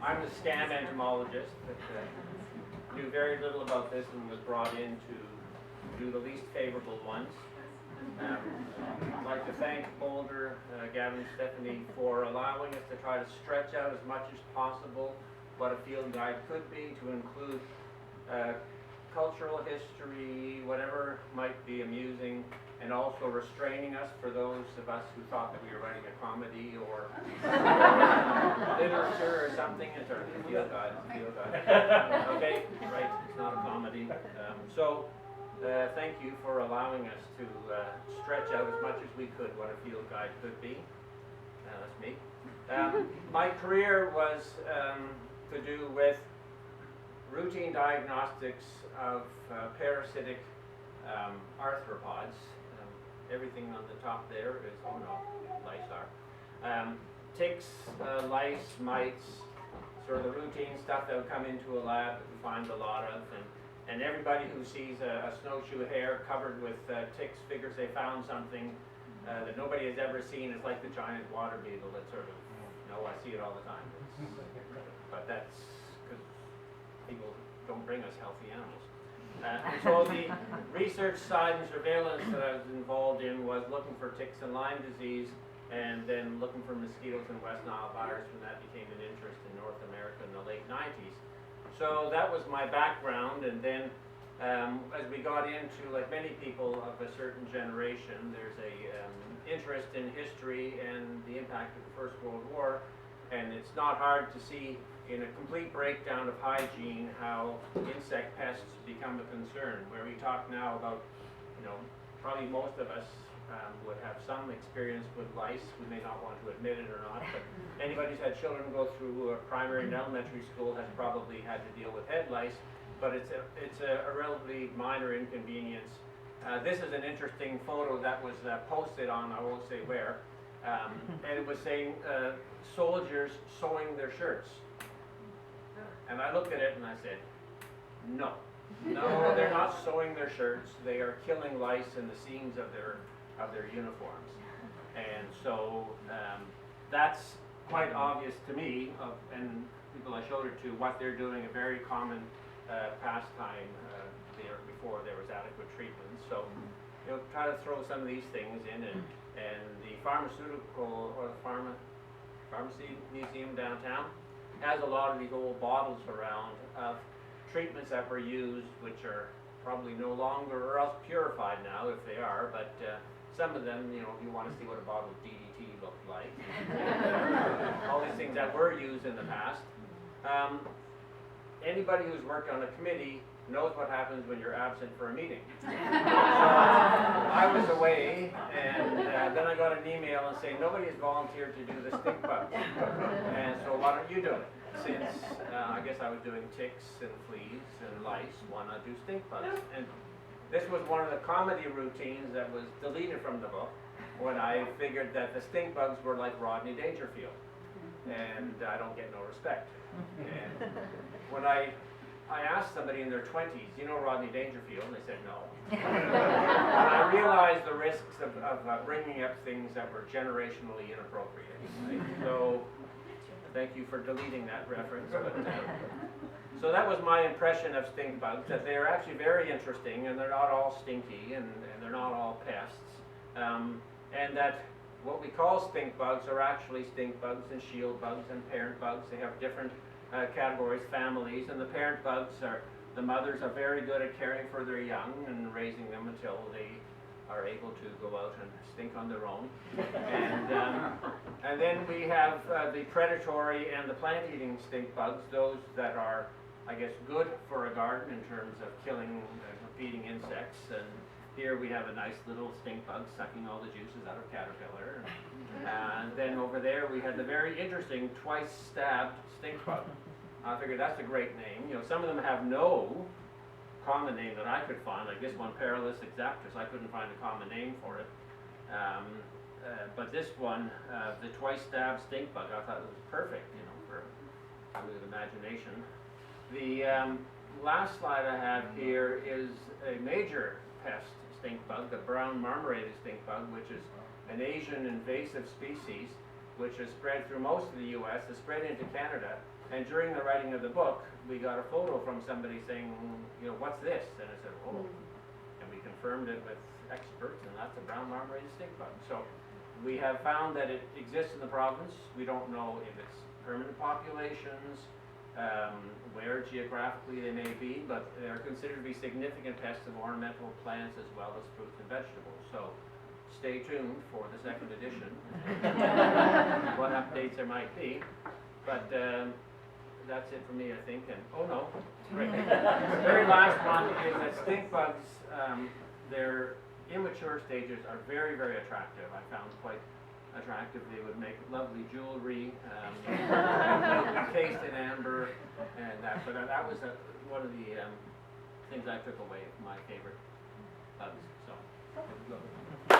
I'm the scam entomologist that knew very little about this and was brought in to do the least favorable ones. I'd like to thank Boulder, Gavin and Stephanie for allowing us to try to stretch out as much as possible what a field guide could be, to include cultural history, whatever might be amusing, and also restraining us for those of us who thought that we were writing a comedy or literature or something. It's a field guide, okay, right, it's not a comedy. Thank you for allowing us to stretch out as much as we could what a field guide could be. That's me. My career was to do with routine diagnostics of parasitic arthropods. Everything on the top there is, oh no, lice are. Ticks, lice, mites, sort of the routine stuff that would come into a lab that we find a lot of. And everybody who sees a snowshoe hare covered with ticks figures they found something that nobody has ever seen. It's like the giant water beetle that sort of, I see it all the time. But that's because people don't bring us healthy animals. So the research side and surveillance that I was involved in was looking for ticks and Lyme disease, and then looking for mosquitoes and West Nile virus when that became an interest in North America in the late 90s. So that was my background, and then as we got into, like many people of a certain generation, there's a interest in history and the impact of the First World War, and it's not hard to see in a complete breakdown of hygiene how insect pests become a concern, where we talk now about, probably most of us would have some experience with lice. We may not want to admit it or not, but anybody who's had children go through a primary and elementary school has probably had to deal with head lice, but it's a relatively minor inconvenience. This is an interesting photo that was posted on, I won't say where, and it was saying soldiers sewing their shirts. And I looked at it and I said, no, they're not sewing their shirts. They are killing lice in the seams of their uniforms. And so that's quite obvious to me, and people I showed it to, what they're doing, a very common pastime there before there was adequate treatment. So try to throw some of these things in, and the pharmaceutical or the pharmacy museum downtown has a lot of these old bottles around of treatments that were used, which are probably no longer, or else purified now if they are, but some of them, if you want to see what a bottle of DDT looked like, all these things that were used in the past. Anybody who's worked on a committee knows what happens when you're absent for a meeting. So I was away, and then I got an email and saying nobody has volunteered to do the stink bug. And so why don't you do it? Since I guess I was doing ticks and fleas and lice, why not do stink bugs? And this was one of the comedy routines that was deleted from the book when I figured that the stink bugs were like Rodney Dangerfield, and I don't get no respect. And when I asked somebody in their 20s, you know Rodney Dangerfield? And they said no. And I realized the risks of bringing up things that were generationally inappropriate. Right? So thank you for deleting that reference. But, so that was my impression of stink bugs, that they are actually very interesting, and they're not all stinky, and they're not all pests. And that what we call stink bugs are actually stink bugs and shield bugs and parent bugs. They have different categories, families, and the parent bugs the mothers are very good at caring for their young and raising them until they are able to go out and stink on their own. And then we have the predatory and the plant-eating stink bugs, those that are, I guess, good for a garden in terms of killing feeding insects. And here we have a nice little stink bug sucking all the juices out of caterpillar. And then over there we had the very interesting twice-stabbed stink bug. I figured that's a great name. Some of them have no common name that I could find, like this one, Paralus exactus. I couldn't find a common name for it. But this one, the twice-stabbed stink bug, I thought it was perfect, for with imagination. The last slide I have here is a major pest stink bug, the brown marmorated stink bug, which is an Asian invasive species which has spread through most of the U.S., has spread into Canada, And during the writing of the book, we got a photo from somebody saying, you know, what's this? And I said, oh. And we confirmed it with experts, and that's a brown marmorated stink bug. So we have found that it exists in the province. We don't know if it's permanent populations, where geographically they may be, but they're considered to be significant pests of ornamental plants as well as fruits and vegetables. So stay tuned for the second edition, what updates there might be. But that's it for me, I think. And oh no, right. The very last one is that stink bugs, their immature stages are very, very attractive. I found quite attractive. They would make lovely jewelry, encased in amber, and that. But that was one of the things I took away from my favorite bugs. So.